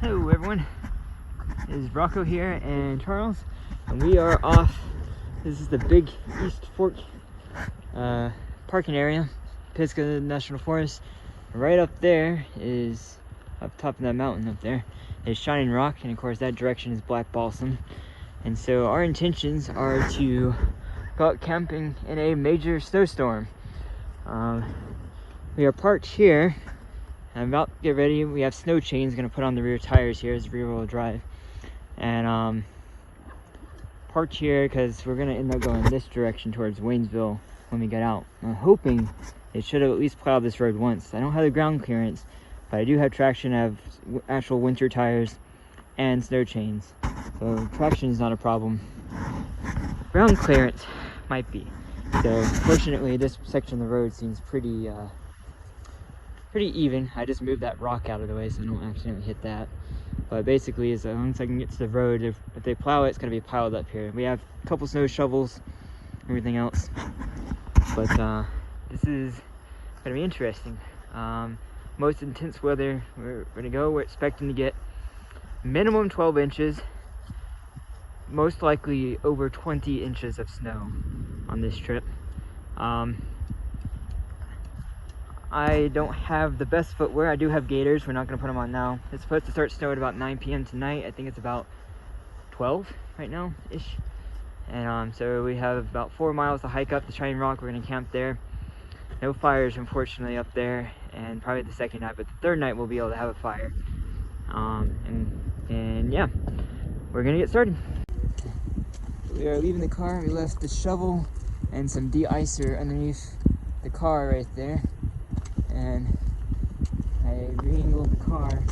Hello everyone, it is Rocco here and Charles, and we are off. This is the Big East Fork parking area, Pisgah National Forest. Right up there is, up top of that mountain up there, is Shining Rock, and of course that direction is Black Balsam. And so our intentions are to go out camping in a major snowstorm. We are parked here. I'm about to get ready. We have snow chains going to put on the rear tires here as rear wheel drive. And parked here because we're going to end up going this direction towards Waynesville when we get out. I'm hoping they should have at least plowed this road once. I don't have the ground clearance, but I do have traction. I have actual winter tires and snow chains. So traction is not a problem. Ground clearance might be. So fortunately this section of the road seems pretty even. I just moved that rock out of the way so I don't accidentally hit that. But basically, as long as I can get to the road, if they plow it, it's going to be piled up here. We have a couple snow shovels, everything else. But this is going to be interesting. Most intense weather we're going to go. We're expecting to get minimum 12 inches, most likely over 20 inches of snow on this trip. I don't have the best footwear. I do have gaiters. We're not going to put them on now. It's supposed to start snowing at about 9 p.m. tonight. I think it's about 12 right now-ish. And so we have about 4 miles to hike up to Shining Rock. We're going to camp there. No fires, unfortunately, up there. And probably the second night, but the third night we'll be able to have a fire. And yeah, we're going to get started. We are leaving the car. We left the shovel and some de-icer underneath the car right there. And I re-angled the car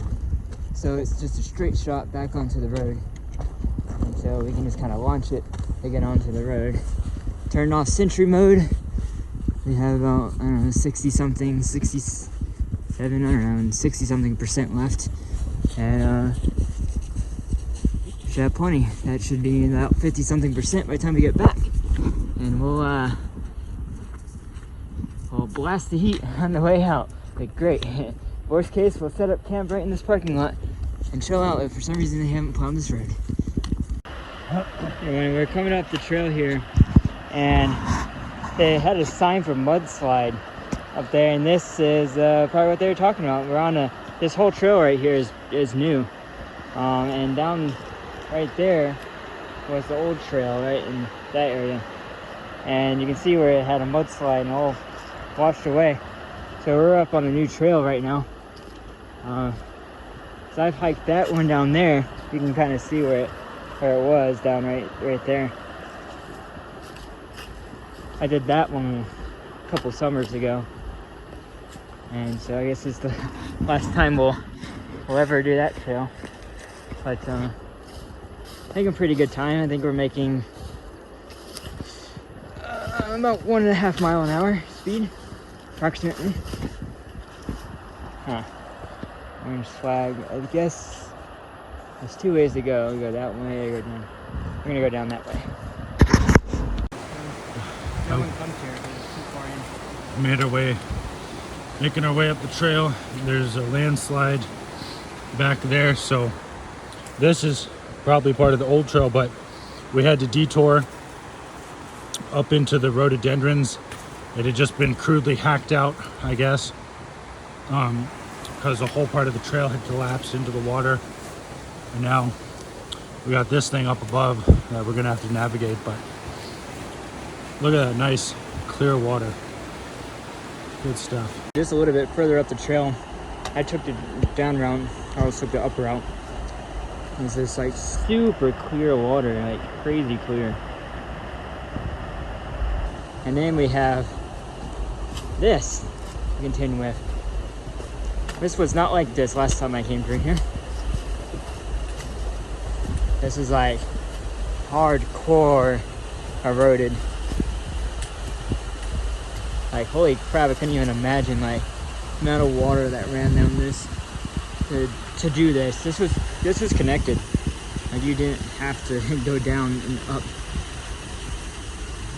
so it's just a straight shot back onto the road, and so we can just kind of launch it to get onto the road. Turn off Sentry mode. We have about, I don't know, 60 something, 67, I don't know, 60 something % left, and should have plenty. That should be about 50 something % by the time we get back, and we'll blast the heat on the way out. Like, great. Worst case, we'll set up camp right in this parking lot and chill out if for some reason they haven't plowed this road. We're coming up the trail here, and they had a sign for mudslide up there, and this is probably what they were talking about. We're on this whole trail right here is new, and down right there was the old trail right in that area, and you can see where it had a mudslide and all washed away. So we're up on a new trail right now. So I've hiked that one down there. You can kind of see where it was down right there. I did that one a couple summers ago, and so I guess it's the last time we'll ever do that trail. But I think a pretty good time. I think we're making about 1.5 miles an hour speed, approximately. Orange flag. I guess there's 2 ways to go. We go that way, or go down. We're gonna go down that way. No one comes here because it's too far in. Making our way up the trail. There's a landslide back there, so this is probably part of the old trail, but we had to detour up into the rhododendrons. It had just been crudely hacked out, I guess, because the whole part of the trail had collapsed into the water, and now we got this thing up above that we're gonna have to navigate. But look at that nice clear water. Good stuff. Just a little bit further up the trail, I took the down route. I also took the up route. It's this like super clear water, like crazy clear. And then we have this to continue with. This was not like this last time I came through here. This is like hardcore eroded. Like, holy crap, I couldn't even imagine like the amount of water that ran down this to do this. This was connected. Like, you didn't have to go down and up.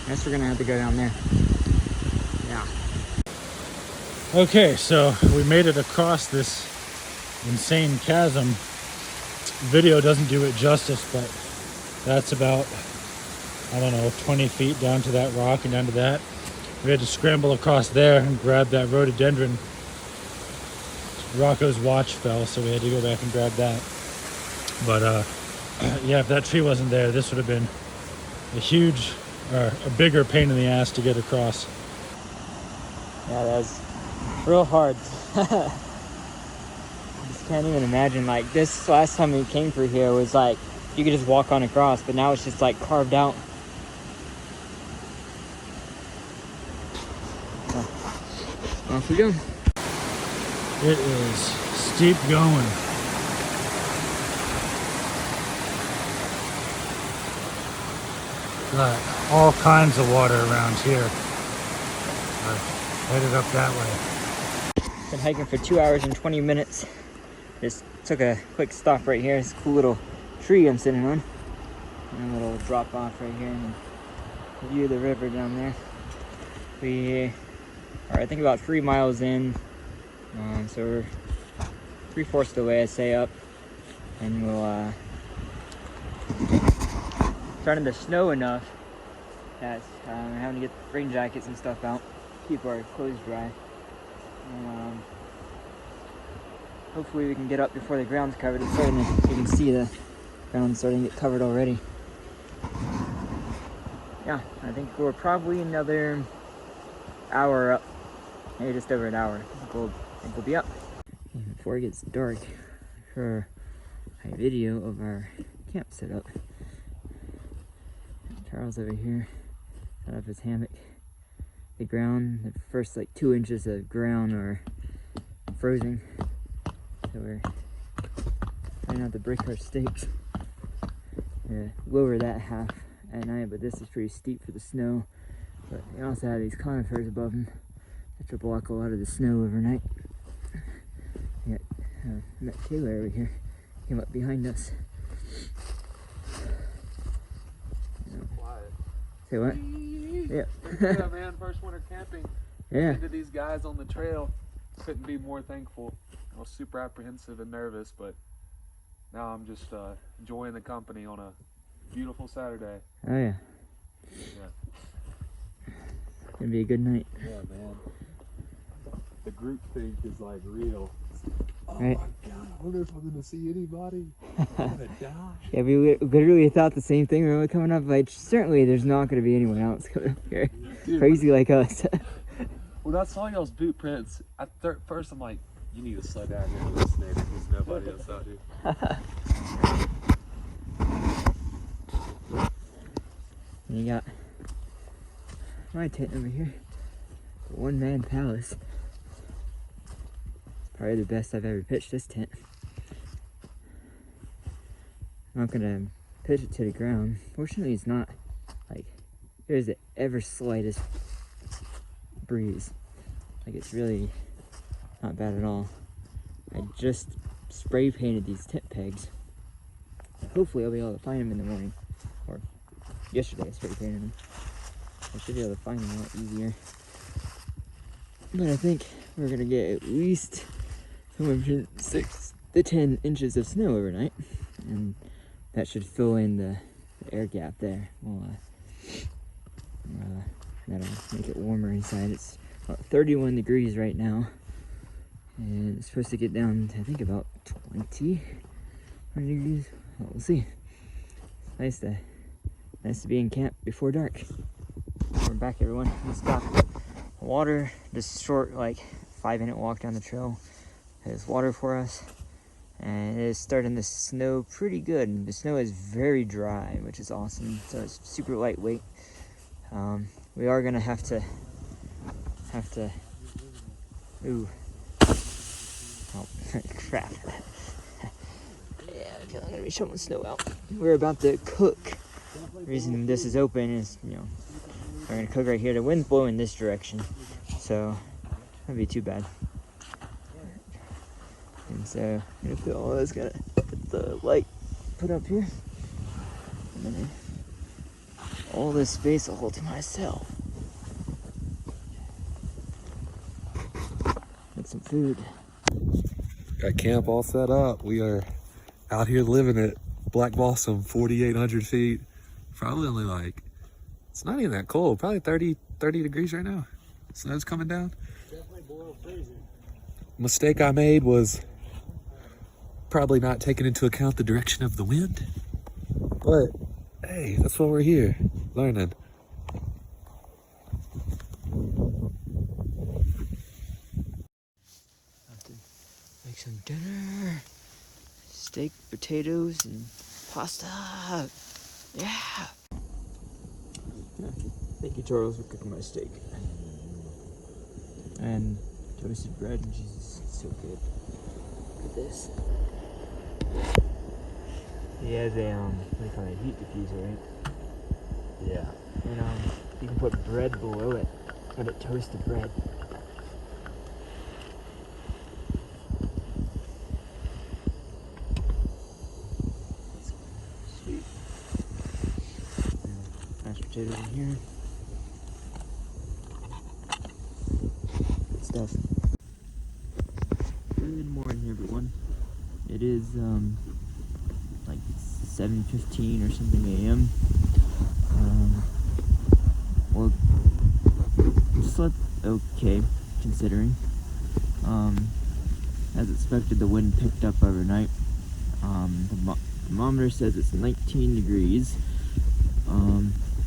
I guess we're gonna have to go down there. Yeah. Okay, so we made it across this insane chasm video doesn't do it justice, but that's about, I don't know, 20 feet down to that rock and down to that. We had to scramble across there and grab that rhododendron. Rocco's watch fell, so we had to go back and grab that. But yeah, if that tree wasn't there, this would have been a huge, or a bigger pain in the ass to get across. Yeah, that was real hard. I just can't even imagine, like, this last time we came through here was like, you could just walk on across, but now it's just like carved out. So, off we go. It is steep going. Got all kinds of water around here. We're headed up that way. Been hiking for 2 hours and 20 minutes. Just took a quick stop right here. It's a cool little tree I'm sitting on. And a little drop off right here and the view of the river down there. We are, I think, about 3 miles in. So we're 3/4 of the way, I say, up. And we'll starting to snow enough that we're having to get rain jackets and stuff out, keep our clothes dry. And, hopefully we can get up before the ground's covered. It's starting to, you can see the ground's starting to get covered already. Yeah, I think we're probably another hour up, maybe just over an hour. I think we'll be up. And before it gets dark, for a video of our camp setup. Charles over here set up his hammock. The ground, the first like 2 inches of ground are frozen, so we're trying not to break our stakes. Lower that half at night, but this is pretty steep for the snow. But they also have these conifers above them that will block a lot of the snow overnight. We got met Taylor over here, came up behind us. Say what? Yeah. Yeah, man, first winter camping. Yeah. Into these guys on the trail. Couldn't be more thankful. I was super apprehensive and nervous, but now I'm just enjoying the company on a beautiful Saturday. Oh yeah. Yeah. Gonna be a good night. Yeah, man. The group think is like real. Oh right. my God, I wonder if I'm gonna see anybody. I'm gonna die. Yeah, we literally thought the same thing when we were coming up. Like, certainly there's not going to be anyone else coming up here. Dude, crazy like us. when I saw y'all's boot prints, at first I'm like, you need to slow down here and listen. There's nobody else out here. And you got my tent over here. The one-man palace. It's probably the best I've ever pitched this tent. I'm not gonna pitch it to the ground. Fortunately, it's not like there's the ever slightest breeze. Like, it's really not bad at all. I just spray painted these tent pegs. Hopefully, I'll be able to find them in the morning. Or yesterday, I spray painted them. I should be able to find them a lot easier. But I think we're gonna get at least somewhere between 6 to 10 inches of snow overnight, and that should fill in the air gap there. That'll make it warmer inside. It's about 31 degrees right now, and it's supposed to get down to, I think, about 20 degrees. Well, we'll see. It's nice to be in camp before dark. We're back, everyone. Let's stop. Water, this short, like 5-minute walk down the trail. There's water for us. And it is starting to snow pretty good. The snow is very dry, which is awesome. So it's super lightweight. We are gonna have to. Ooh. Oh crap! Yeah, okay, I'm gonna be shoveling snow out. We're about to cook. The reason this is open is, we're gonna cook right here. The wind's blowing this direction, so that'd be too bad. And so I'm gonna put all this, gotta put the light put up here. And then all this space I'll hold to myself. Make some food. Got camp all set up. We are out here living at Black Balsam, 4,800 feet. Probably only like, it's not even that cold. Probably 30 degrees right now. Snow's coming down. Definitely below freezing. Mistake I made was probably not taking into account the direction of the wind. But hey, that's why we're here, learning. Have to make some dinner. Steak, potatoes, and pasta. Yeah. Thank you, Charles, for cooking my steak. And toasted bread. Jesus, it's so good. Look at this. He has a what do you call it? Heat diffuser, right? Yeah. And you can put bread below it, but it toasts the bread. Sweet. Mashed potatoes in here. Good stuff. Good morning, everyone. It is like 7:15 or something a.m. Well, slept okay, considering. As expected, the wind picked up overnight. The thermometer says it's 19 degrees,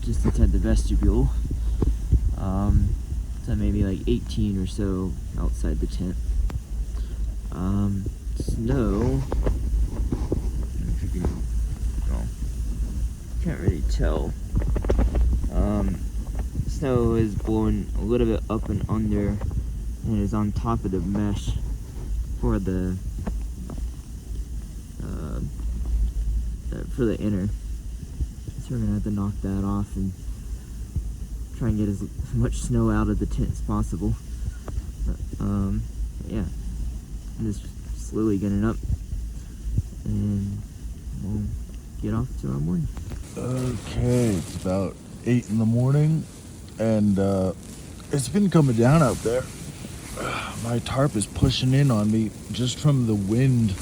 just inside the vestibule. So maybe like 18 or so outside the tent. Snow. Well, can't really tell. Snow is blowing a little bit up and under, and is on top of the mesh for the inner. So we're gonna have to knock that off and try and get as much snow out of the tent as possible. But, yeah, I'm just slowly getting up, and we'll get off tomorrow morning. Okay, it's about 8 in the morning, and it's been coming down out there. My tarp is pushing in on me just from the wind.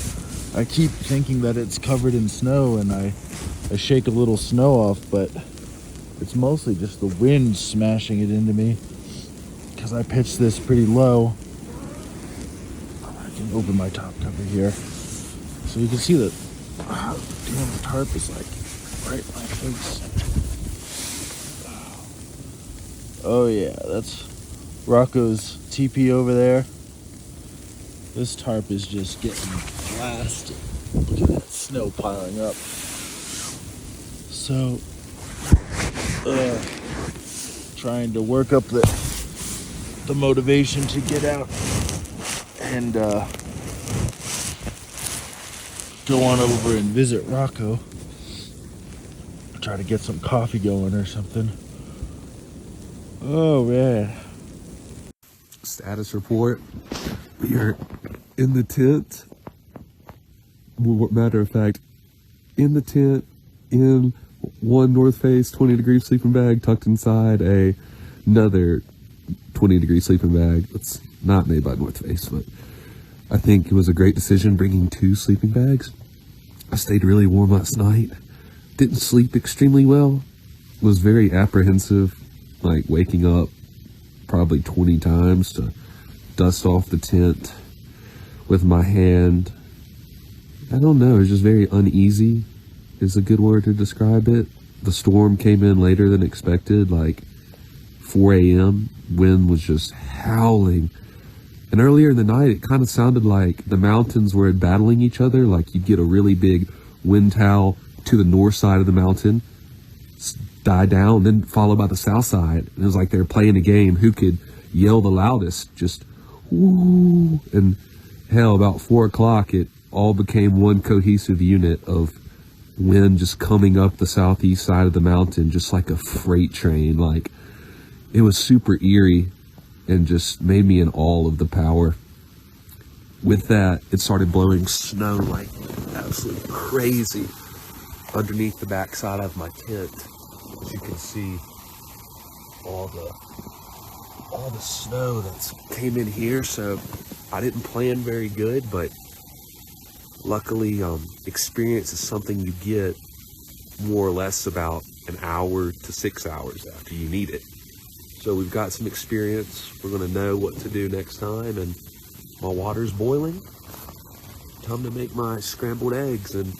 I keep thinking that it's covered in snow, and I shake a little snow off, but it's mostly just the wind smashing it into me, because I pitched this pretty low. I can open my top cover here, so you can see that damn tarp is like right in my face. Oh yeah, that's Rocco's teepee over there. This tarp is just getting blasted. Look at that snow piling up. So, trying to work up the motivation to get out and go on over and visit Rocco. Try to get some coffee going or something. Oh man. Status report. We are in the tent. Well, matter of fact, in the tent, in one North Face 20-degree sleeping bag tucked inside another 20-degree sleeping bag that's not made by North Face, but I think it was a great decision bringing 2 sleeping bags. I stayed really warm last night. Didn't sleep extremely well. Was very apprehensive, like waking up probably 20 times to dust off the tent with my hand. I don't know, it was just very uneasy is a good word to describe it. The storm came in later than expected, like 4 a.m. Wind was just howling. And earlier in the night, it kind of sounded like the mountains were battling each other. Like you'd get a really big wind howl to the north side of the mountain, die down, then followed by the south side. And it was like they were playing a game, who could yell the loudest, just woo. And hell, about 4 o'clock, it all became one cohesive unit of wind just coming up the southeast side of the mountain, just like a freight train. Like it was super eerie and just made me in awe of the power. With that, it started blowing snow like absolutely crazy underneath the backside of my tent. As you can see, all the snow that came in here. So I didn't plan very good, but Luckily, experience is something you get more or less about an hour to 6 hours after you need it. So we've got some experience. We're gonna know what to do next time, and my water's boiling. Time to make my scrambled eggs, and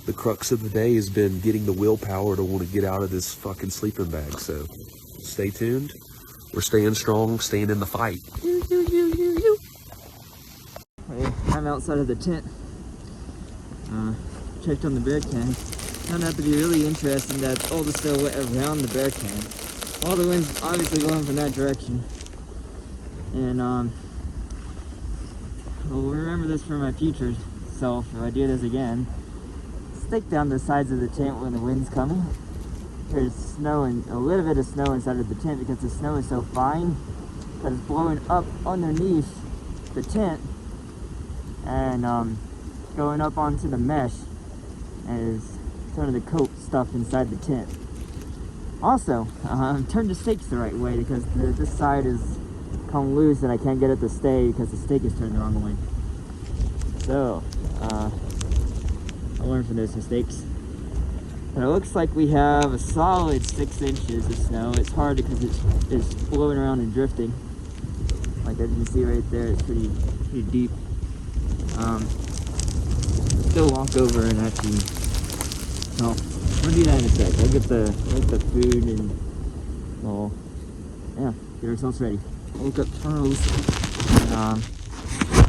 the crux of the day has been getting the willpower to want to get out of this fucking sleeping bag. So stay tuned. We're staying strong, staying in the fight. I'm outside of the tent. Checked on the bear can. Found out to be really interesting that all the snow went around the bear can. All the wind's obviously going from that direction. And I'll remember this for my future self if I do this again. Stick down the sides of the tent when the wind's coming. There's snow and a little bit of snow inside of the tent because the snow is so fine that it's blowing up underneath the tent and going up onto the mesh and is turning the coat stuff inside the tent. Also, turn the stakes the right way because this side is come loose and I can't get it to stay because the stake is turned the wrong way. So, I learned from those mistakes. And it looks like we have a solid 6 inches of snow. It's hard because it's blowing around and drifting. Like as you can see right there, it's pretty deep. Still walk over and actually, no, I'm gonna do that in a sec. I'll get the food and, well, yeah, get ourselves ready. I'll look up Charles and,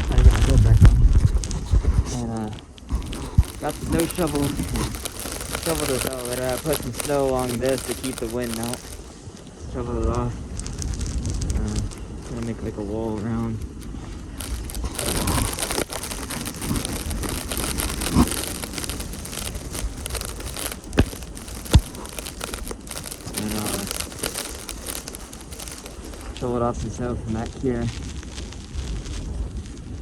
try to get the boat back on. And, got the snow shovel. Shoveled it out, but I put some snow along this to keep the wind out. Shovel it off. Gonna make like a wall around. And shovel it off some snow from back here.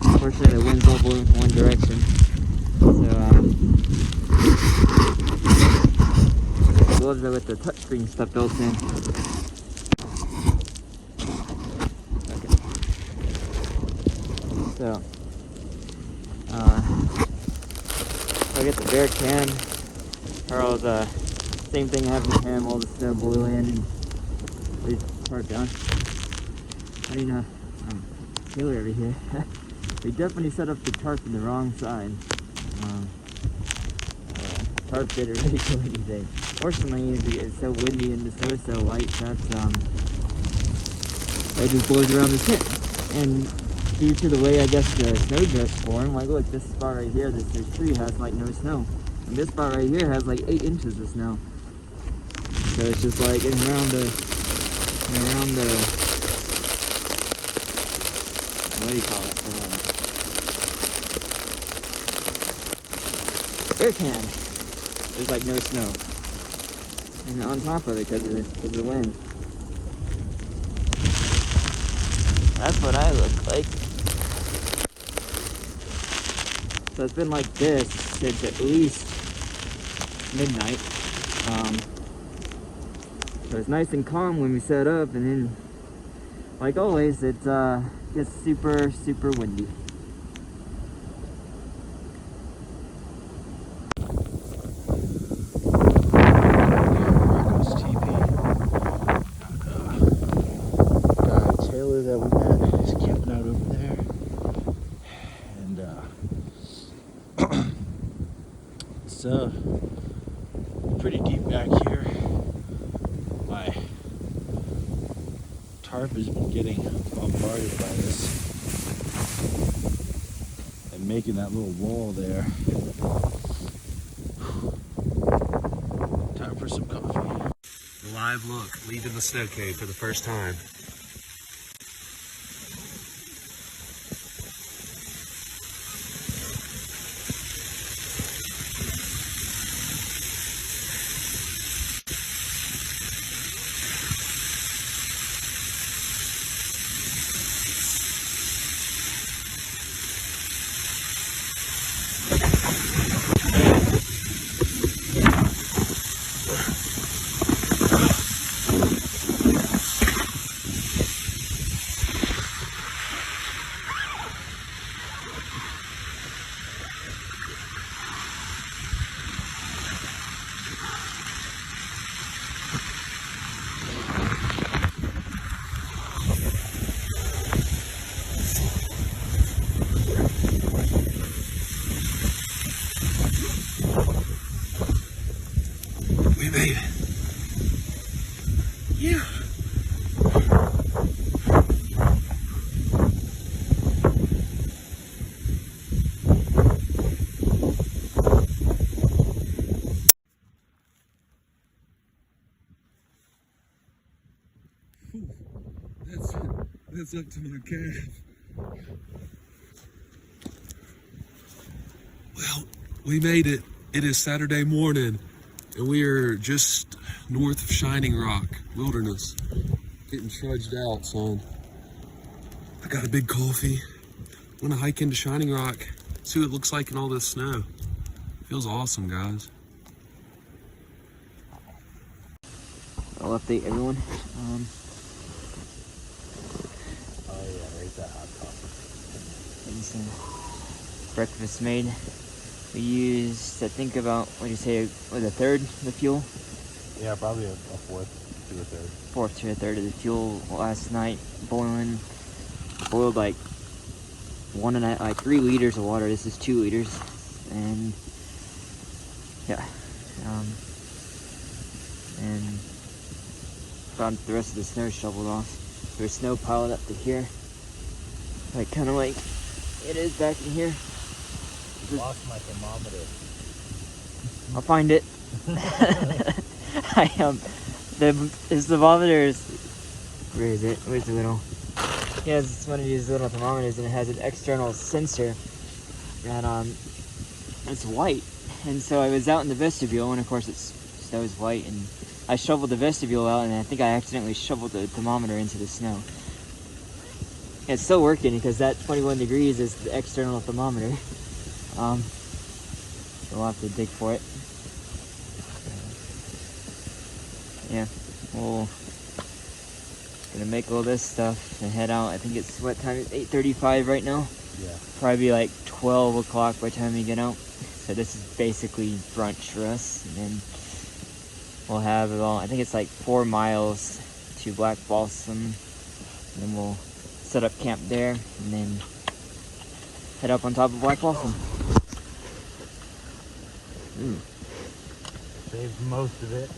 Unfortunately, the wind's all blowing from one direction. So, gloves are with the touchscreen stuff built in. Okay. So, I'll get the bear can. Charles, same thing happened to him. All the snow blew in and we parked down. I mean, Taylor over here. We definitely set up the tarp on the wrong side. Tarp didn't really do anything. Fortunately, it's so windy and the snow is so light that it just blows around the tent. And due to the way I guess the snowdrifts form, like look, this spot right here, this tree has like no snow. And this spot right here has like 8 inches of snow. So it's just like around the what do you call it? Bear can. There's like no snow. And on top of it because of the wind. That's what I look like. So it's been like this since at least midnight. So it's nice and calm when we set up, and then like always it gets super windy. That we met is camping out over there, and it's pretty deep back here. My tarp has been getting bombarded by this and making that little wall there. Time for some coffee. Live look, leaving the snow cave for the first time. made it. Yeah. That's up to my calf. Well, we made it. It is Saturday morning, and we are just north of Shining Rock Wilderness. Getting trudged out, son. I got a big coffee. Want to hike into Shining Rock, see what it looks like in all this snow. Feels awesome, guys. I'll update everyone. Oh yeah, there's that hot coffee. Getting some breakfast made. We used, I think, about, what do you say, was a third of the fuel? Yeah, probably a fourth to a third. Fourth to a third of the fuel last night, boiling. Boiled like 3 liters of water. This is 2 liters, and yeah, and got the rest of the snow shoveled off. There's snow piled up to here, like kind of like it is back in here. Lost my thermometer. I'll find it. The thermometer is, where is it? Where's the little? Yeah, it's one of these little thermometers, and it has an external sensor that it's white. And so I was out in the vestibule, and of course it snows white, and I shoveled the vestibule out, and I think I accidentally shoveled the thermometer into the snow. It's still working because that 21 degrees is the external thermometer. So we'll have to dig for it. Yeah, we'll gonna make all this stuff and head out. I think it's, what time? It's 8:35 right now. Yeah. Probably be like 12 o'clock by the time we get out. So this is basically brunch for us, and then we'll have about, I think it's like 4 miles to Black Balsam, and then we'll set up camp there, and then head up on top of Black Balsam. Saved most of it.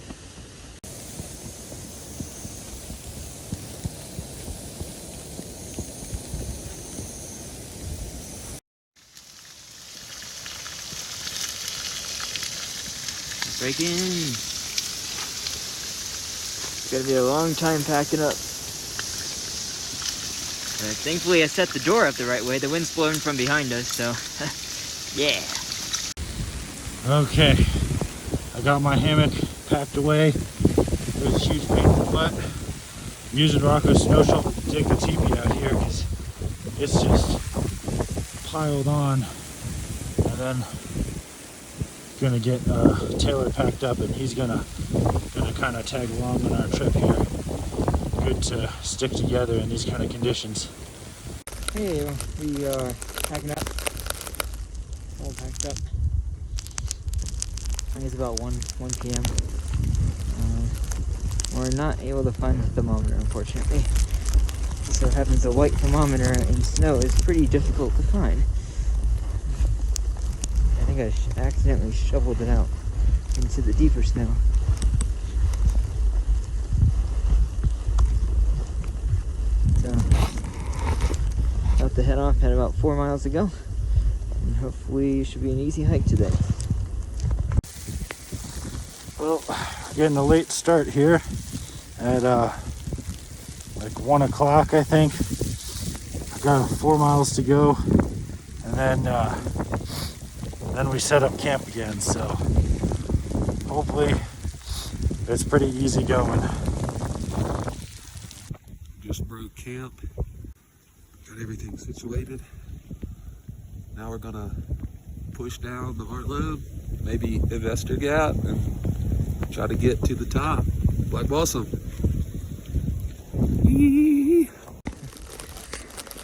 Break in. It's gonna be a long time packing up. But thankfully I set the door up the right way. The wind's blowing from behind us, so yeah. Okay, I got my hammock packed away. It was a huge pain in the butt. I'm using Rocco's snow shovel to dig the teepee out here because it's just piled on. And then gonna get Taylor packed up, and he's gonna kind of tag along on our trip here. Good to stick together in these kind of conditions. Hey, we are packing up. All packed up. I think it's about 1 p.m. We're not able to find the thermometer, unfortunately. So it happens a white thermometer in snow is pretty difficult to find. I think I accidentally shoveled it out into the deeper snow. So, about to head off, had about 4 miles to go, and hopefully it should be an easy hike today. Well, getting a late start here at like 1 o'clock, I think. I've got 4 miles to go, and then we set up camp again, so hopefully it's pretty easy going. Just broke camp. Got everything situated. Now we're gonna push down the Heart Lobe, maybe Investor Gap, and try to get to the top. Black Balsam. Yee.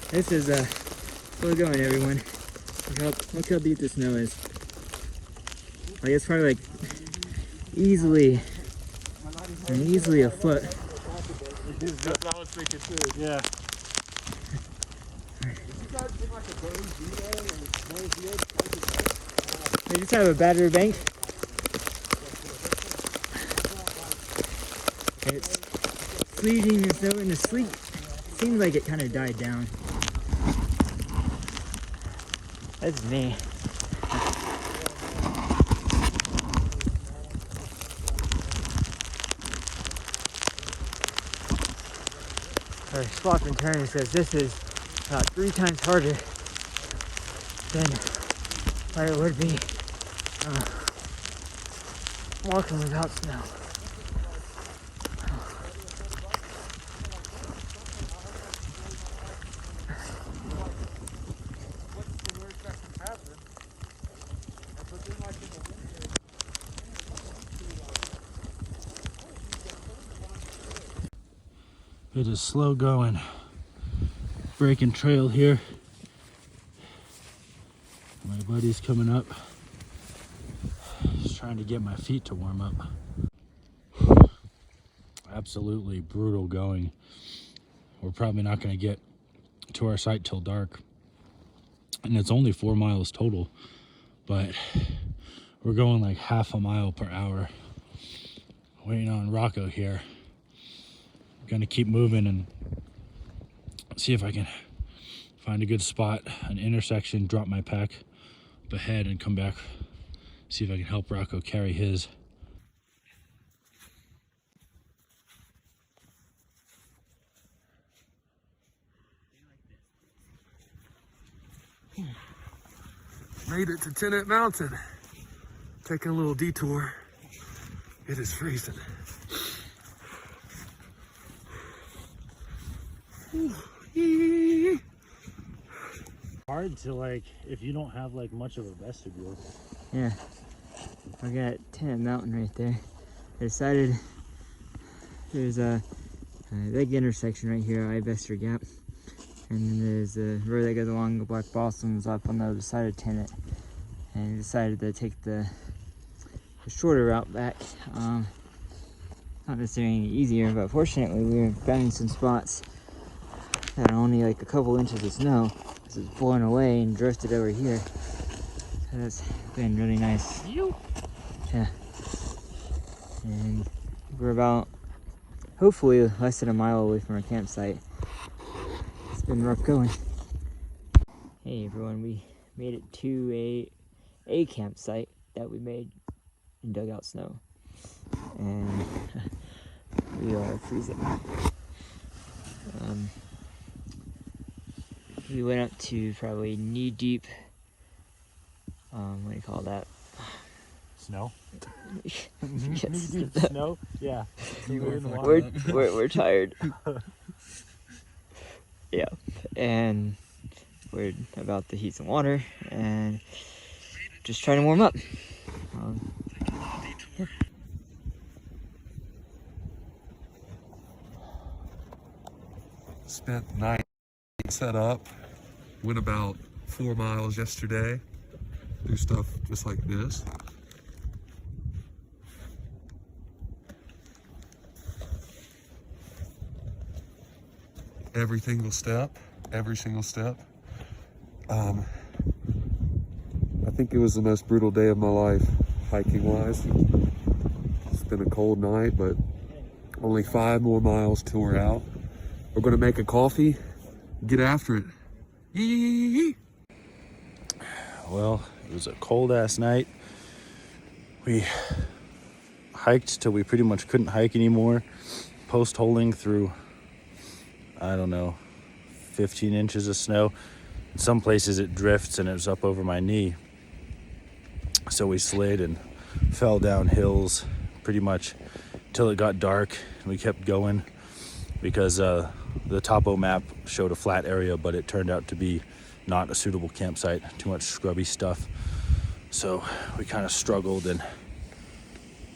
This is still going, everyone. Look how deep the snow is. Like, it's probably like easily a foot. That's what I was thinking too. Yeah. They just have a battery bank. It's sleeting as though in the sleet. Seems like it kind of died down. That's me. Our swap and turn says this is about 3 times harder than what it would be walking without snow. It is slow going. Breaking trail here. My buddy's coming up. Just trying to get my feet to warm up. Absolutely brutal going. We're probably not going to get to our site till dark. And it's only 4 miles total, but we're going like half a mile per hour. Waiting on Rocco here. Gonna keep moving and see if I can find a good spot, an intersection, drop my pack up ahead and come back, see if I can help Rocco carry his. Made it to Tenet Mountain. Taking a little detour. It is freezing. Hard to like, if you don't have like much of a vestibule. Yeah, I got Tenet Mountain right there. I decided there's a big intersection right here, Ivester Gap, and then there's a road that goes along the Black Blossoms up on the other side of Tenet, and I decided to take the shorter route back. Not necessarily any easier, but fortunately we were finding some spots that are only like a couple inches of snow. This is blowing away and drifted over here. So that's been really nice. Yeah. And we're about, hopefully, less than a mile away from our campsite. It's been rough going. Hey everyone, we made it to a campsite that we made in dugout snow. And we are freezing. We went up to probably knee deep, what do you call that? Snow? Yes. Knee-deep snow? Yeah. We're tired. Yeah, and we're about to heat some water and just trying to warm up. Yeah. Spent the night set up. Went about 4 miles yesterday. Do stuff just like this. Every single step. I think it was the most brutal day of my life, hiking wise. It's been a cold night, but only 5 more miles till we're out. We're gonna make a coffee, get after it. Yee. Well, it was a cold ass night. We hiked till we pretty much couldn't hike anymore. Post holing through, I don't know, 15 inches of snow. In some places it drifts and it was up over my knee. So we slid and fell down hills pretty much till it got dark. And we kept going because the topo map showed a flat area, but it turned out to be not a suitable campsite, too much scrubby stuff. So we kind of struggled and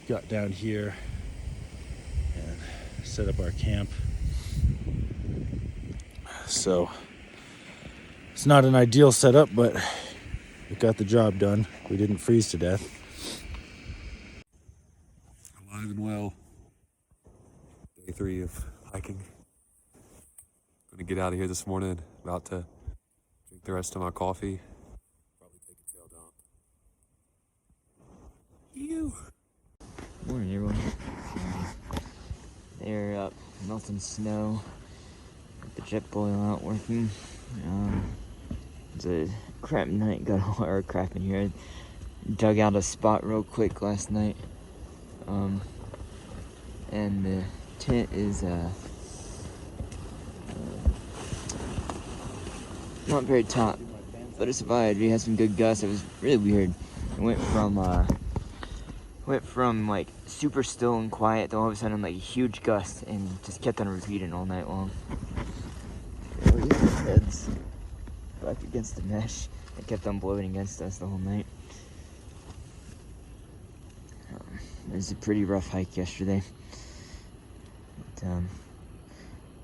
got down here and set up our camp. So it's not an ideal setup, but it got the job done. We didn't freeze to death. Alive and well. Day 3 of hiking. Gonna get out of here this morning. About to drink the rest of my coffee. Probably take a trail dump. Morning, everyone. melting snow. Got the jet boil out working. It's a crap night. Got a lot of crap in here. I dug out a spot real quick last night. And the tent is not very taut, but it survived. We had some good gusts. It was really weird. It went from like super still and quiet to all of a sudden like a huge gust, and just kept on repeating all night long. Heads back against the mesh. It kept on blowing against us the whole night. It was a pretty rough hike yesterday. But,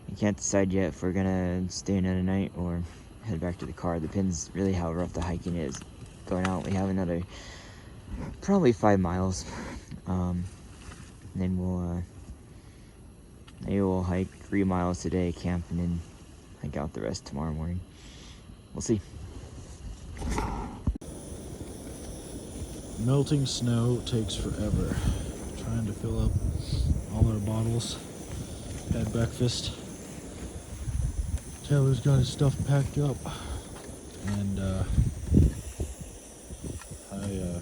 we can't decide yet if we're gonna stay another night or head back to the car. Depends really how rough the hiking is. Going out, we have another probably 5 miles. And then maybe we'll hike 3 miles today, camp, and then hike out the rest tomorrow morning. We'll see. Melting snow takes forever. Trying to fill up all our bottles. Had breakfast. Taylor's got his stuff packed up. And I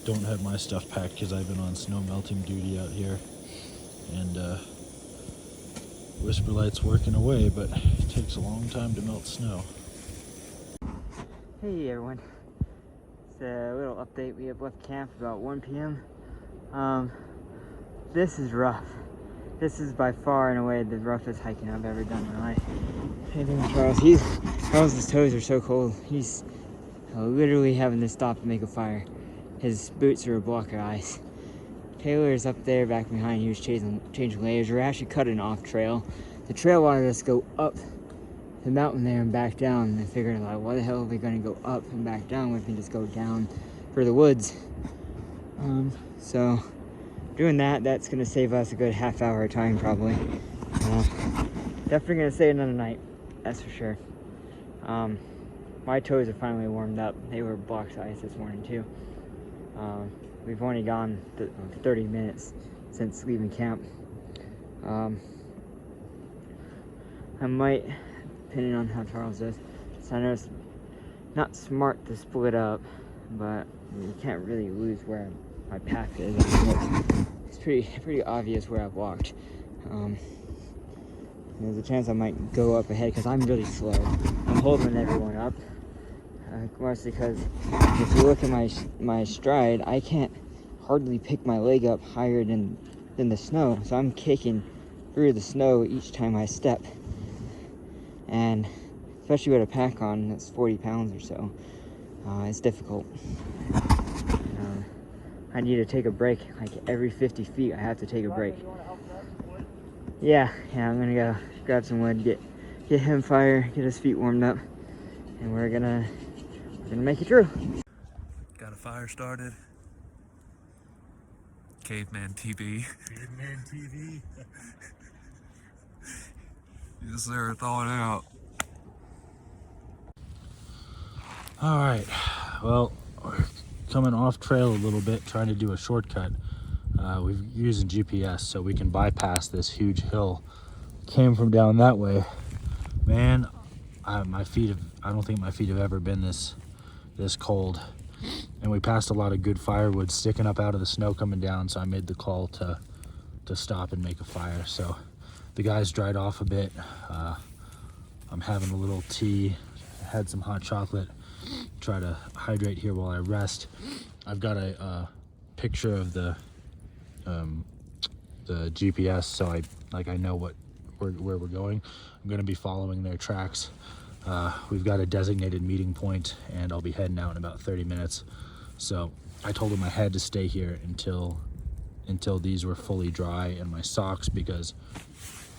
don't have my stuff packed because I've been on snow melting duty out here. And Whisper Light's working away, but it takes a long time to melt snow. Hey everyone. It's a little update. We have left camp about 1 p.m. This is rough. This is by far and away the roughest hiking I've ever done in my life. Anything with Charles. Charles's toes are so cold. He's literally having to stop and make a fire. His boots are a block of ice. Taylor's up there back behind. He was changing layers. We're actually cutting off trail. The trail wanted us to go up the mountain there and back down. And I figured, like, why the hell are we going to go up and back down when we can just go down for the woods? So doing that's going to save us a good half-hour time probably. Definitely going to stay another night, that's for sure. My toes are finally warmed up. They were blocks of ice this morning too. We've only gone 30 minutes since leaving camp. I might, depending on how Charles does, so I know it's not smart to split up, but you can't really lose where my path is. It's pretty obvious where I've walked. There's a chance I might go up ahead because I'm really slow. I'm holding everyone up, mostly because if you look at my stride, I can't hardly pick my leg up higher than the snow, so I'm kicking through the snow each time I step. And especially with a pack on that's 40 pounds or so, it's difficult. I need to take a break. Like every 50 feet, I have to take a break. Yeah, I'm gonna go grab some wood, get him fire, get his feet warmed up, and we're gonna make it through. Got a fire started. Caveman TV. Caveman TV. Yes, sir. Thaw it out. All right. Well, we're coming off trail a little bit, trying to do a shortcut. We're using GPS so we can bypass this huge hill. Came from down that way. Man, I don't think my feet have ever been this cold. And we passed a lot of good firewood sticking up out of the snow coming down, so I made the call to stop and make a fire. So the guys dried off a bit. I'm having a little tea, had some hot chocolate, try to hydrate here while I rest. I've got a picture of the GPS, so I know where we're going. I'm going to be following their tracks. We've got a designated meeting point, and I'll be heading out in about 30 minutes. So I told them I had to stay here until these were fully dry, and my socks, because,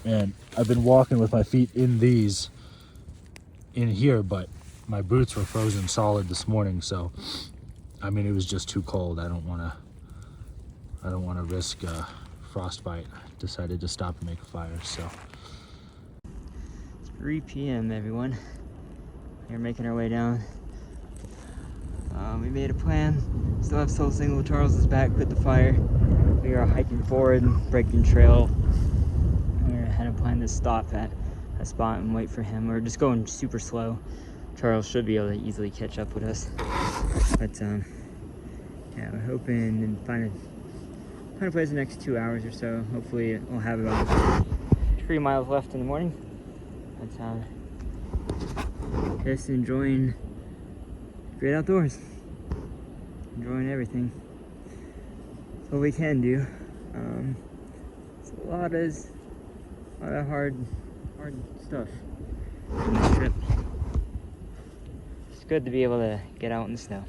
man, I've been walking with my feet in here, but my boots were frozen solid this morning. So, I mean, it was just too cold. I don't want to risk frostbite. Decided to stop and make a fire. So 3 p.m. everyone. We're making our way down. We made a plan. Still have Soul Single. Charles is back with the fire. We are hiking forward, breaking trail. We're gonna head up behind this stop at a spot and wait for him. We're just going super slow. Charles should be able to easily catch up with us. But yeah, we're hoping to find a place in the next 2 hours or so. Hopefully we'll have about 3 miles left in the morning. But just enjoying great outdoors. Enjoying everything. That's what we can do. It's a lot of hard stuff on this trip. It's good to be able to get out in the snow.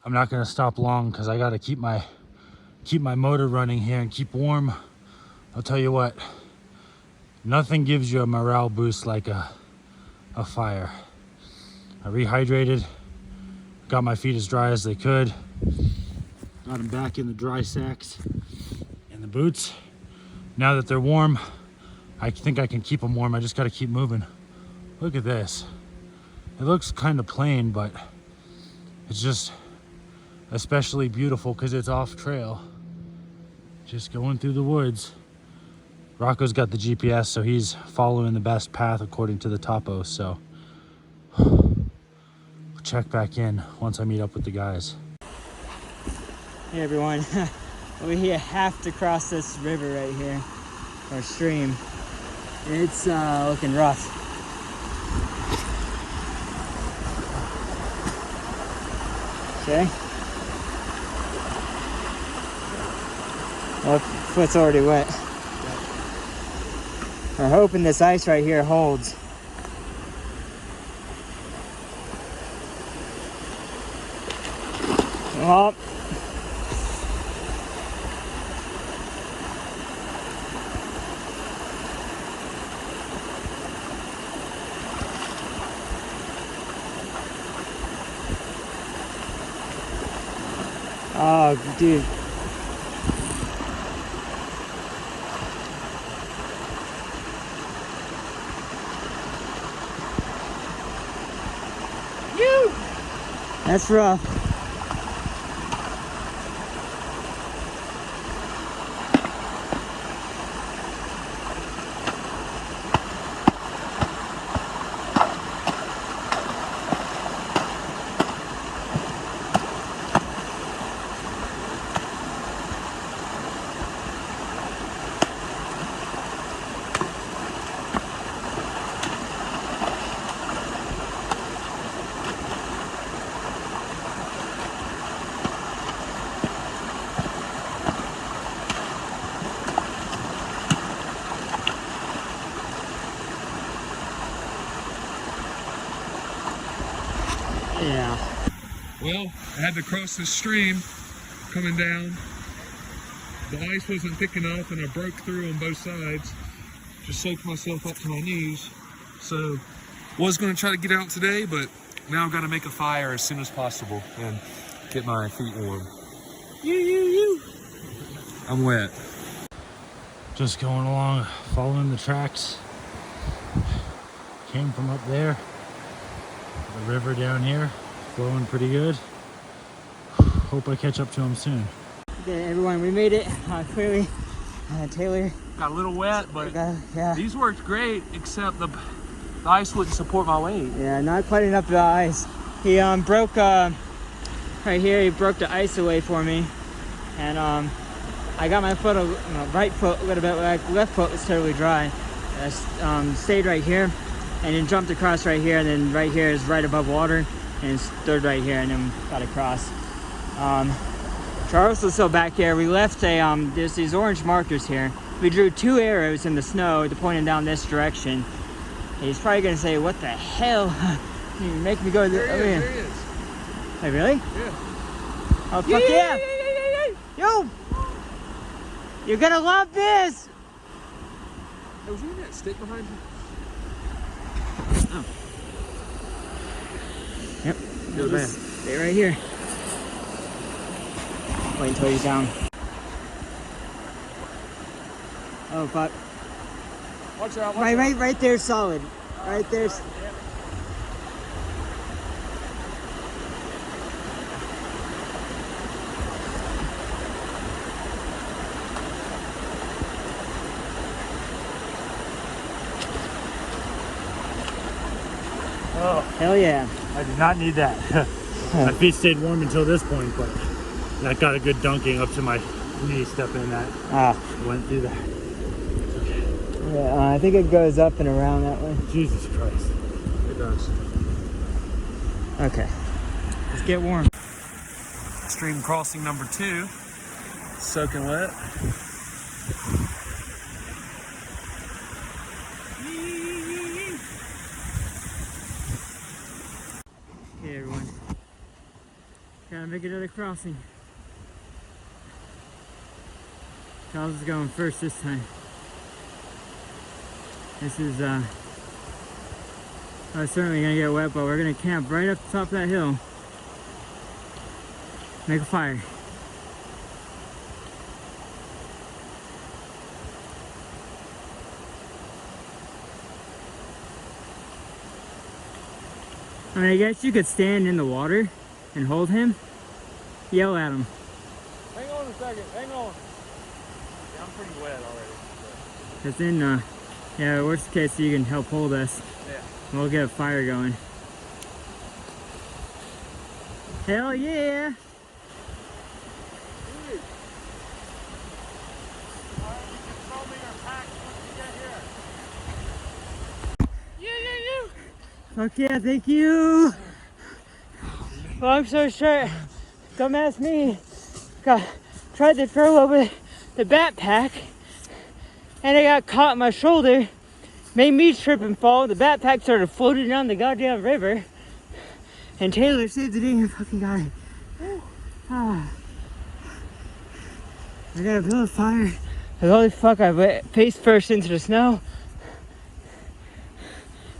I'm not gonna stop long because I gotta keep my motor running here and keep warm. I'll tell you what, nothing gives you a morale boost like a fire. I rehydrated, got my feet as dry as they could, got them back in the dry sacks and the boots. Now that they're warm, I think I can keep them warm. I just gotta keep moving. Look at this. It looks kind of plain, but it's just especially beautiful because it's off trail. Just going through the woods. Rocco's got the GPS, so he's following the best path according to the topo, so we'll check back in once I meet up with the guys. Hey everyone, we have to cross this river right here, or stream. It's looking rough. Okay. Well, foot's already wet. We're hoping this ice right here holds. Well, oh, dude. That's rough. Yeah. Well, I had to cross the stream coming down. The ice wasn't thick enough and I broke through on both sides. Just soaked myself up to my knees. So, was going to try to get out today, but now I've got to make a fire as soon as possible and get my feet warm. I'm wet. Just going along, following the tracks. Came from up there. The river down here, flowing pretty good. Hope I catch up to him soon. Okay, everyone, we made it. Clearly, Taylor Got a little wet, but yeah. these worked great, except the ice wouldn't support my weight. Yeah, not quite enough of the ice. He broke right here. He broke the ice away for me, and I got my foot, right foot a little bit. Like left foot was totally dry. I stayed right here, and then jumped across right here, and then right here is right above water, and stood right here, and then got across. Charles was still back here. We left there's these orange markers here. We drew 2 arrows in the snow to point him down this direction. He's probably gonna say, "What the hell? You make me go there." There he is. Wait, really? Yeah. Oh, fuck yeah! Yo! You're gonna love this! Hey, was there that stick behind you? Oh. Yep. Yo, Just stay right here. Wait until he's down. Oh, fuck. Watch out, Right there, solid. Right there. Hell yeah. I did not need that. My feet stayed warm until this point, but that got a good dunking up to my knee stepping in that. Went through that. Yeah, I think it goes up and around that way. Jesus Christ. It does. Okay. Let's get warm. Stream crossing number 2. Soaking wet. Hey everyone. Gotta make another crossing. Charles is going first this time. This is certainly gonna get wet, but we're gonna camp right up the top of that hill. Make a fire. I mean, I guess you could stand in the water and hold him, yell at him. Hang on a second, hang on. Yeah, I'm pretty wet already. Cause then, yeah, worst case, you can help hold us. Yeah. We'll get a fire going. Hell yeah! Fuck yeah, thank you! Long story short, dumbass me tried to throw over the backpack and it got caught in my shoulder, made me trip and fall. The backpack started floating down the goddamn river and Taylor saved the day and fucking got it. I gotta build a fire. Holy fuck, I went face first into the snow.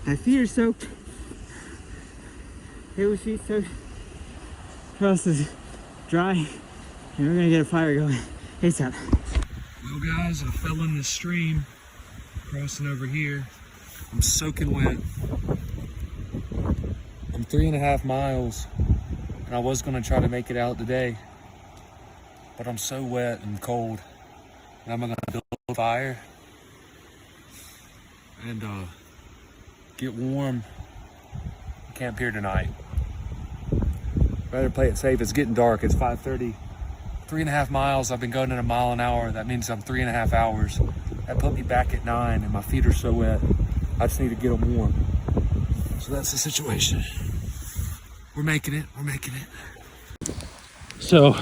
My feet are soaked. Taylor's feet soaked. Cross is dry. And we're gonna get a fire going. ASAP. Well guys, I fell in the stream crossing over here. I'm soaking wet. I'm 3.5 miles and I was gonna try to make it out today, but I'm so wet and cold. And I'm gonna build a fire and get warm. Camp here tonight. Rather play it safe. It's getting dark. It's 5:30. 3.5 miles. I've been going at a mile an hour. That means I'm 3.5 hours. That put me back at 9 and my feet are so wet. I just need to get them warm. So that's the situation. We're making it. We're making it. So,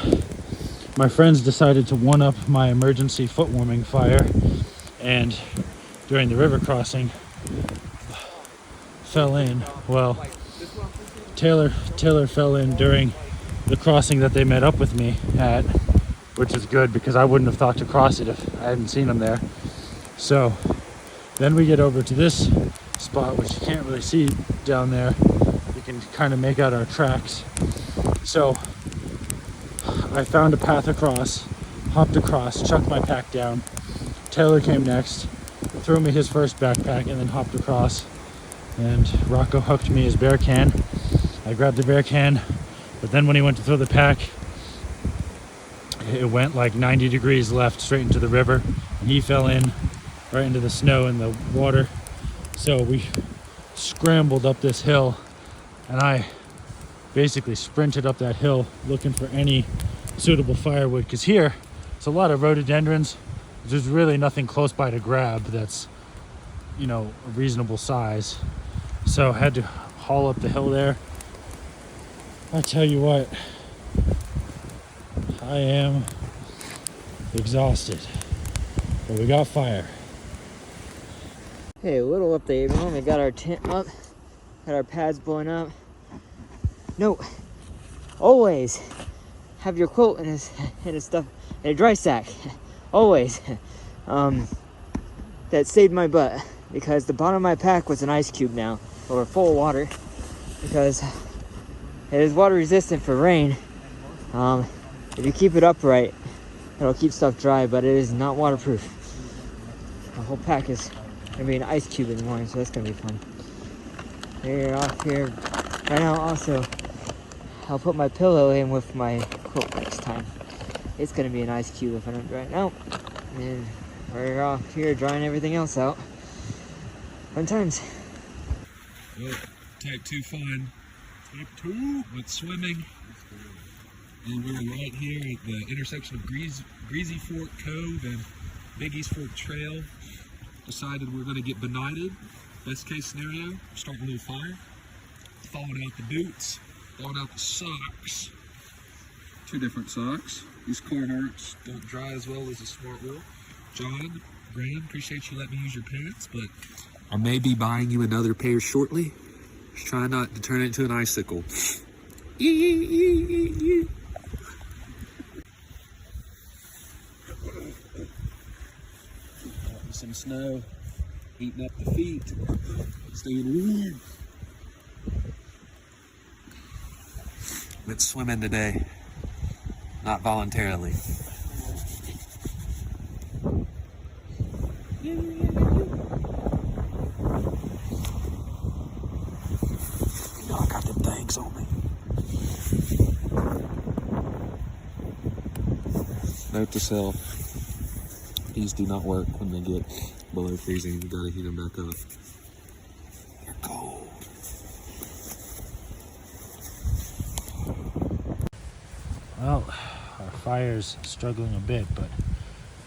my friends decided to one-up my emergency foot warming fire, and during the river crossing, fell in. Well, Taylor fell in during the crossing that they met up with me at, which is good because I wouldn't have thought to cross it if I hadn't seen him there. So then we get over to this spot, which you can't really see down there. You can kind of make out our tracks. So I found a path across, hopped across, chucked my pack down. Taylor came next, threw me his first backpack, and then hopped across. And Rocco hooked me his bear can. I grabbed the bear can, but then when he went to throw the pack, it went like 90 degrees left straight into the river, and he fell in right into the snow and the water. So we scrambled up this hill, and I basically sprinted up that hill looking for any suitable firewood, because here it's a lot of rhododendrons. There's really nothing close by to grab that's, you know, a reasonable size. So I had to haul up the hill there. I tell you what, I am exhausted, but we got fire. Hey, a little update, everyone. We got our tent up, got our pads blown up. No, always have your quilt and his stuff in a dry sack. Always. That saved my butt because the bottom of my pack was an ice cube now, or full of water, because it is water resistant for rain. If you keep it upright, it'll keep stuff dry, but it is not waterproof. The whole pack is gonna be an ice cube in the morning, so that's gonna be fun. We're off here right now. Also, I'll put my pillow in with my quilt next time. It's gonna be an ice cube if I don't dry it out. And we're off here drying everything else out. Fun times. Well, Type 2 fun. Type 2 with swimming. And we're right here at the intersection of Greasy Fork Cove and Big East Fork Trail. Decided we're going to get benighted. Best case scenario, starting a little fire. Thawing out the boots, thawing out the socks. 2 different socks. These Carhartts don't dry as well as a Smart Wool. John, Graham, appreciate you letting me use your pants, but I may be buying you another pair shortly. Just try not to turn it into an icicle. Some snow, heating up the feet, staying warm. Went swimming today, not voluntarily. I got them things on me. Note to self. These do not work when they get below freezing. You gotta heat them back up. They're cold. Well, our fire's struggling a bit, but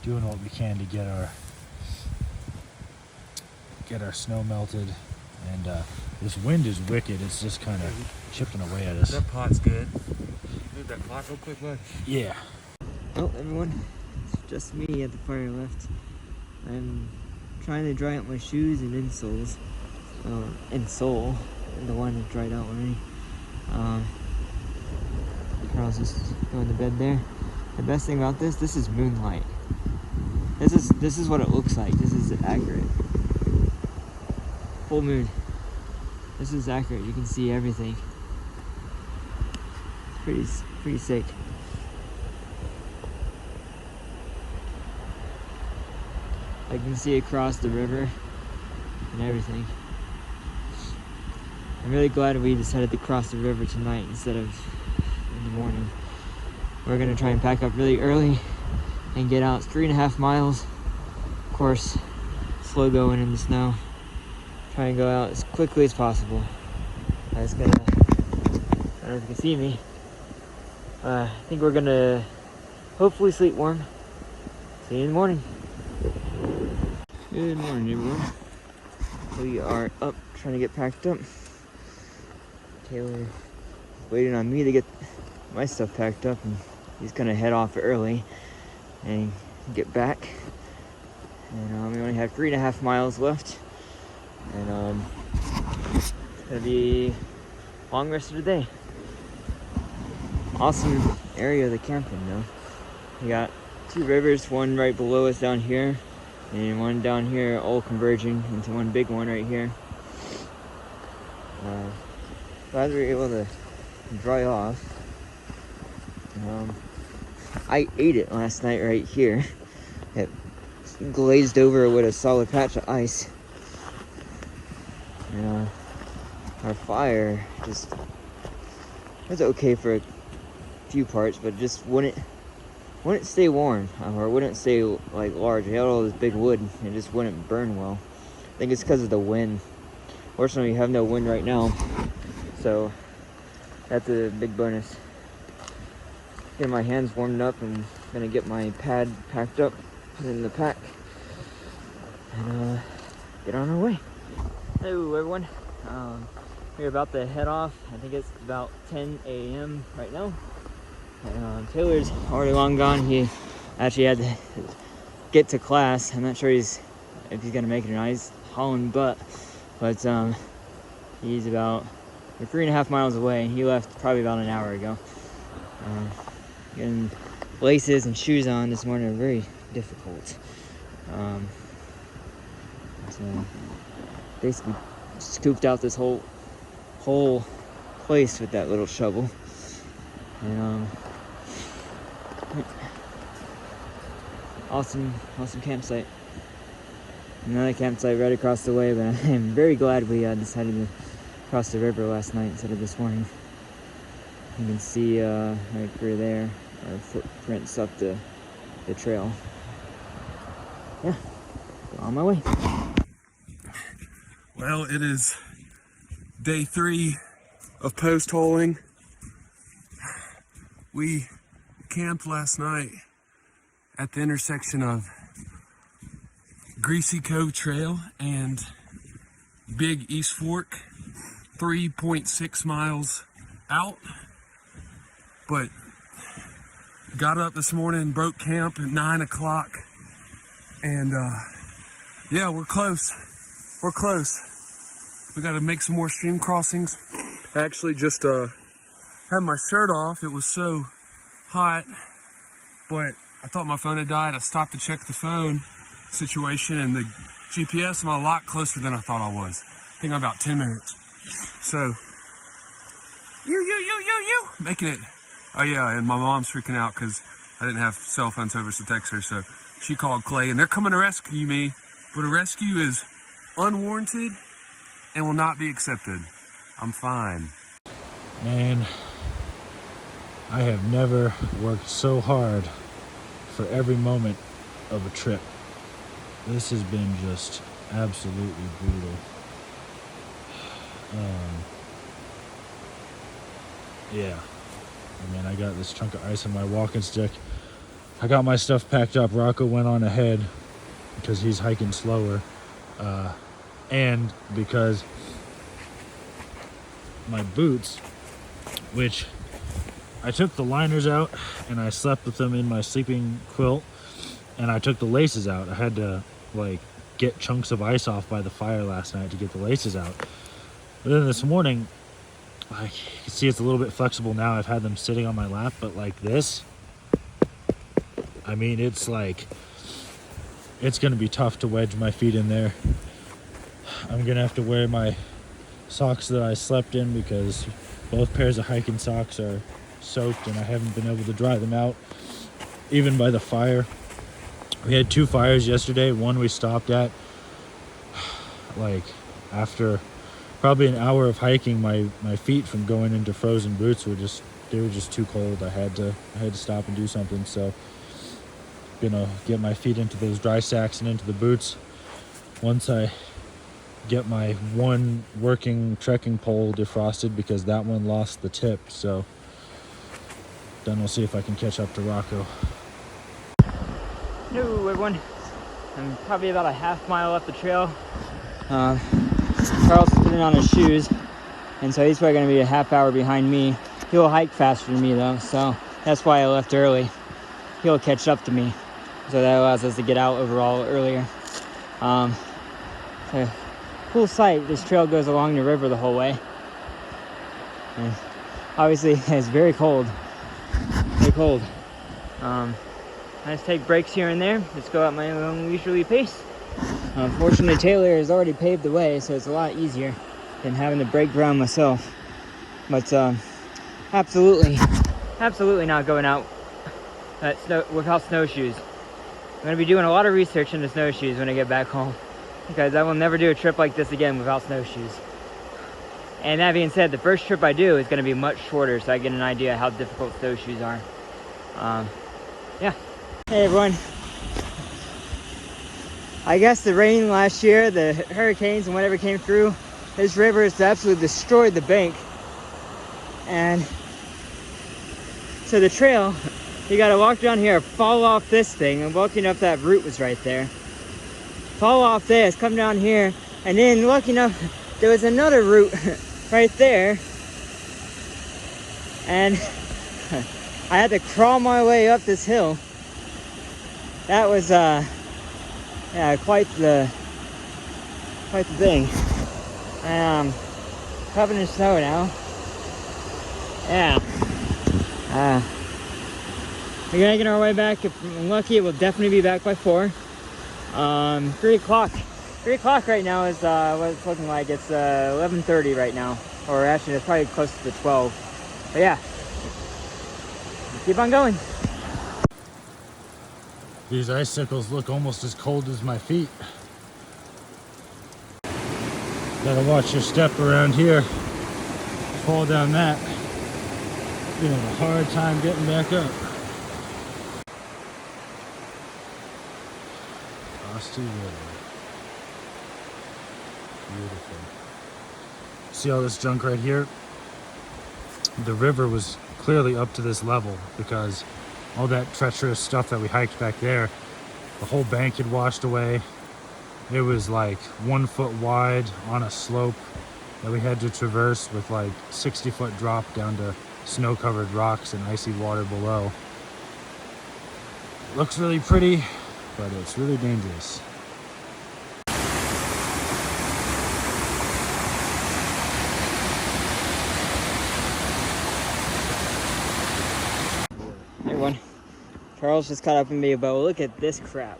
doing what we can to get our snow melted. And this wind is wicked. It's just kind of chipping away at us. That pot's good. Move that pot real quick, bud. Yeah. Oh, everyone, it's just me at the fire left. I'm trying to dry out my shoes and insoles. Insole, the one that dried out already. Carl's just going to bed there. The best thing about this is moonlight. This is what it looks like. This is accurate. Full moon. This is accurate. You can see everything. It's pretty sick. I can see across the river and everything. I'm really glad we decided to cross the river tonight instead of in the morning. We're gonna try and pack up really early and get out. It's 3.5 miles. Of course, slow going in the snow. Try and go out as quickly as possible. I just gotta, I don't know if you can see me. I think we're gonna hopefully sleep warm. See you in the morning. Good morning, everyone. We are up trying to get packed up. Taylor waiting on me to get my stuff packed up, and he's gonna head off early and get back. And we only have 3.5 miles left, and it's gonna be a long rest of the day. Awesome area to camp in, though. We got 2 rivers, one right below us down here, and one down here, all converging into one big one right here. Glad we were able to dry off. I ate it last night right here. It glazed over with a solid patch of ice. And our fire just was okay for a few parts, but just wouldn't stay warm, or wouldn't stay like large. We had all this big wood, and it just wouldn't burn well. I think it's because of the wind. Fortunately, we have no wind right now, so that's a big bonus. Get my hands warmed up, and gonna get my pad packed up, put it in the pack, and get on our way. Hello, everyone. We're about to head off. I think it's about 10 a.m. right now. And Taylor's already long gone. He actually had to get to class. I'm not sure if he's gonna make it or not. He's hauling butt, but he's about 3.5 miles away. He left probably about an hour ago. Getting laces and shoes on this morning are very difficult. So basically scooped out this whole place with that little shovel. And awesome campsite. Another campsite right across the way, but I'm very glad we decided to cross the river last night instead of this morning. You can see right through there our footprints up the trail. Yeah, on my way. Well, it is Day 3 of post holing. We camped last night at the intersection of Greasy Cove Trail and Big East Fork, 3.6 miles out. But got up this morning, broke camp at 9 o'clock, and yeah, we're close. We're close. We got to make some more stream crossings. I actually just had my shirt off. It was so hot, but I thought my phone had died. I stopped to check the phone situation, and the GPS, I'm a lot closer than I thought I was. I think I'm about 10 minutes. So, you, making it. Oh yeah, and my mom's freaking out because I didn't have cell phone service to text her, so she called Clay, and they're coming to rescue me, but a rescue is unwarranted and will not be accepted. I'm fine. Man, I have never worked so hard for every moment of a trip. This has been just absolutely brutal. Yeah. I mean, I got this chunk of ice on my walking stick. I got my stuff packed up. Rocco went on ahead because he's hiking slower. And because my boots, which I took the liners out and I slept with them in my sleeping quilt, and I took the laces out. I had to like get chunks of ice off by the fire last night to get the laces out. But then this morning, like, you can see it's a little bit flexible now. I've had them sitting on my lap, but like this, I mean, it's like, it's gonna be tough to wedge my feet in there. I'm gonna have to wear my socks that I slept in because both pairs of hiking socks are soaked and I haven't been able to dry them out, even by the fire. We had 2 fires yesterday. One we stopped at, like, after probably an hour of hiking, my feet from going into frozen boots were just too cold. I had to stop and do something. So gonna get my feet into those dry sacks and into the boots once I get my one working trekking pole defrosted, because that one lost the tip. So then we'll see if I can catch up to Rocco. Hello everyone, I'm probably about a half mile up the trail. Carl's putting on his shoes, and so he's probably going to be a half hour behind me. He'll hike faster than me though, so that's why I left early. He'll catch up to me, so that allows us to get out overall earlier. So cool sight. This trail goes along the river the whole way, and obviously it's very cold. Very cold. I just take breaks here and there. Just go at my own leisurely pace. Fortunately, Taylor has already paved the way, so it's a lot easier than having to break ground myself. But absolutely not going out without snowshoes. I'm going to be doing a lot of research into snowshoes when I get back home, because I will never do a trip like this again without snowshoes. And that being said, the first trip I do is going to be much shorter, so I get an idea how difficult snowshoes are. Yeah. Hey everyone. I guess the rain last year, the hurricanes and whatever came through, this river has absolutely destroyed the bank. And so the trail, you gotta walk down here, fall off this thing, and walking up that root was right there. Fall off this, come down here, and then lucky enough, there was another route right there. And I had to crawl my way up this hill. That was yeah, quite the thing. Covered in snow now. Yeah. We're making our way back. If I'm lucky, we'll definitely be back by 4. 3 o'clock. 3 o'clock right now is what it's looking like. It's 11:30 right now, or actually it's probably close to 12. But yeah, keep on going. These icicles look almost as cold as my feet. Gotta watch your step around here. Fall down that. You have a hard time getting back up. Frosty River. Beautiful. See all this junk right here? The river was clearly up to this level because all that treacherous stuff that we hiked back there, the whole bank had washed away. It was like 1 foot wide on a slope that we had to traverse with like 60-foot drop down to snow-covered rocks and icy water below. It looks really pretty, but it's really dangerous. Hey everyone, Charles just caught up with me, but look at this crap.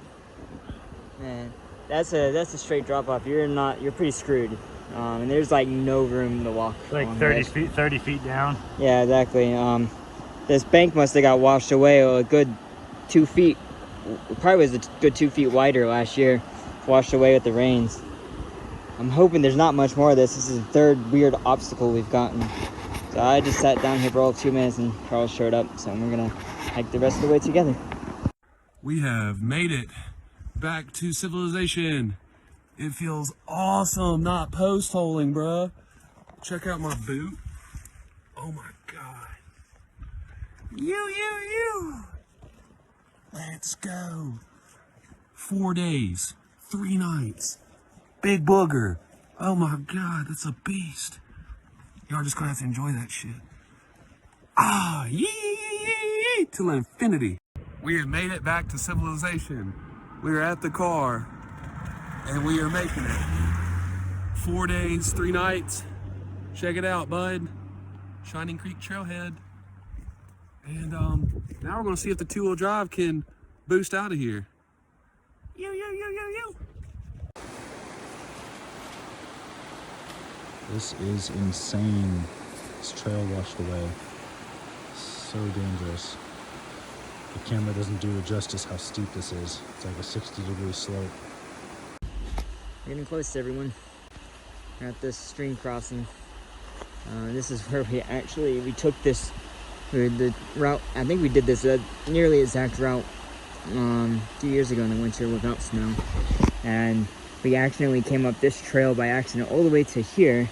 Man, that's a straight drop off. You're pretty screwed. And there's like no room to walk. Like along 30 feet down. Yeah, exactly. This bank must have got washed away a good 2 feet. Probably was a good 2 feet wider last year. Washed away with the rains. I'm hoping there's not much more of this. This is the third weird obstacle we've gotten. So I just sat down here for all of 2 minutes and Charles showed up. So we're gonna hike the rest of the way together. We have made it back to civilization. It feels awesome not post-holing, bruh. Check out my boot. Oh my God. You. Let's go. 4 days, 3 nights. Big booger. Oh my God, that's a beast. Y'all just gonna have to enjoy that shit. Ah, yee, till infinity. We have made it back to civilization. We are at the car. And we are making it. 4 days, 3 nights. Check it out, bud. Shining Creek Trailhead. And now we're gonna see if the 2-wheel drive can boost out of here. Yo. This is insane. This trail washed away. So dangerous. The camera doesn't do it justice how steep this is. It's like a 60-degree slope. We're getting close to everyone. We're at this stream crossing. This is where we took this, the route. I think we did this nearly exact route 2 years ago in the winter without snow. And we accidentally came up this trail by accident all the way to here.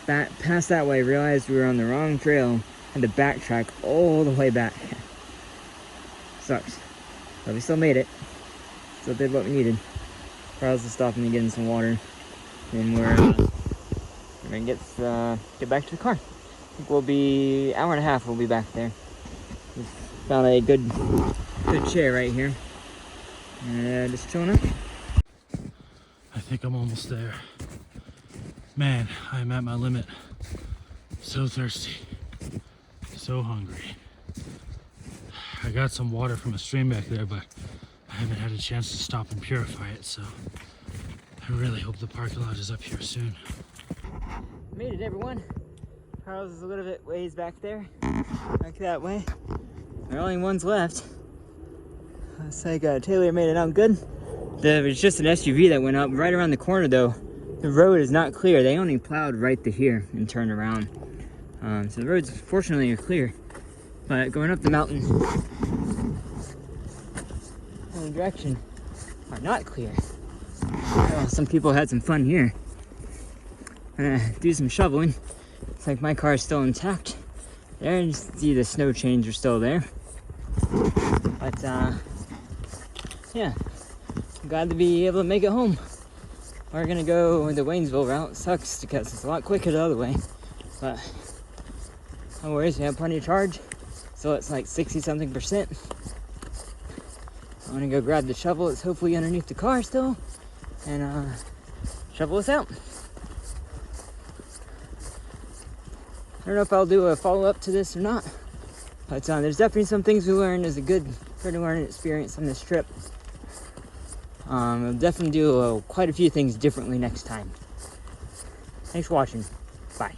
Past that way, realized we were on the wrong trail, had to backtrack all the way back. Sucks. But we still made it. Still did what we needed. Charles is stopping to get in some water. And we're gonna get back to the car. I think we'll be hour and a half. We'll be back there. We found a good chair right here. And just chilling out. I think I'm almost there. Man, I'm at my limit. So thirsty. So hungry. I got some water from a stream back there, but I haven't had a chance to stop and purify it, so I really hope the parking lot is up here soon. Made it, everyone. Charles is a little bit ways back there. Back that way. There are only ones left. Looks like Taylor made it out good. There was just an SUV that went up right around the corner though. The road is not clear. They only plowed right to here and turned around. So the roads fortunately are clear. But going up the mountain in the direction are not clear. Well, some people had some fun here. I'm gonna do some shoveling. Looks like my car is still intact. There, you see the snow chains are still there. But yeah, I'm glad to be able to make it home. We're gonna go the Waynesville route. Sucks because it's a lot quicker the other way, but no worries, we have plenty of charge. So it's like 60-something%. I'm gonna go grab the shovel. It's hopefully underneath the car still, and shovel us out. I don't know if I'll do a follow-up to this or not, but there's definitely some things we learned as a good learning experience on this trip. I'll definitely do quite a few things differently next time. Thanks for watching. Bye.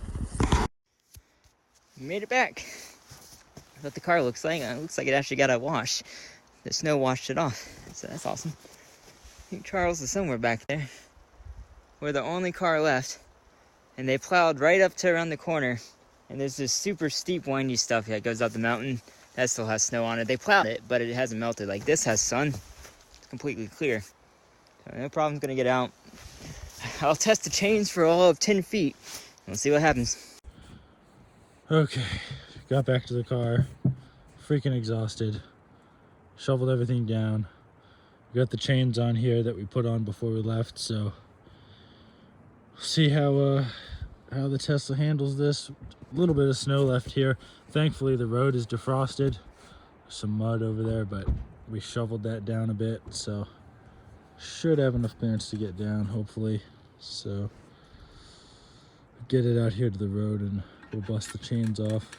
We made it back. That's what the car looks like. It looks like it actually got a wash. The snow washed it off, so that's awesome. I think Charles is somewhere back there. We're the only car left, and they plowed right up to around the corner. And there's this super steep, windy stuff that goes up the mountain. That still has snow on it. They plowed it, but it hasn't melted. Like this has sun. It's completely clear. So no problem's gonna get out. I'll test the chains for all of 10 feet. We'll see what happens. Okay, got back to the car, freaking exhausted. Shoveled everything down. We got the chains on here that we put on before we left, so see how the Tesla handles this. A little bit of snow left here. Thankfully the road is defrosted. Some mud over there, but we shoveled that down a bit, so should have enough clearance to get down, hopefully. So get it out here to the road and we'll bust the chains off.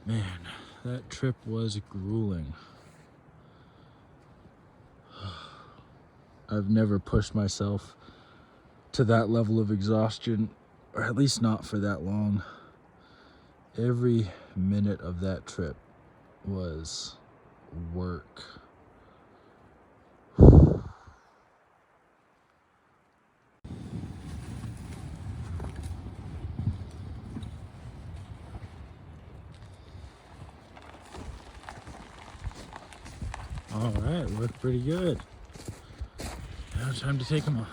Man, that trip was grueling. I've never pushed myself to that level of exhaustion, or at least not for that long. Every minute of that trip was work. All right, worked pretty good. Now time to take them off.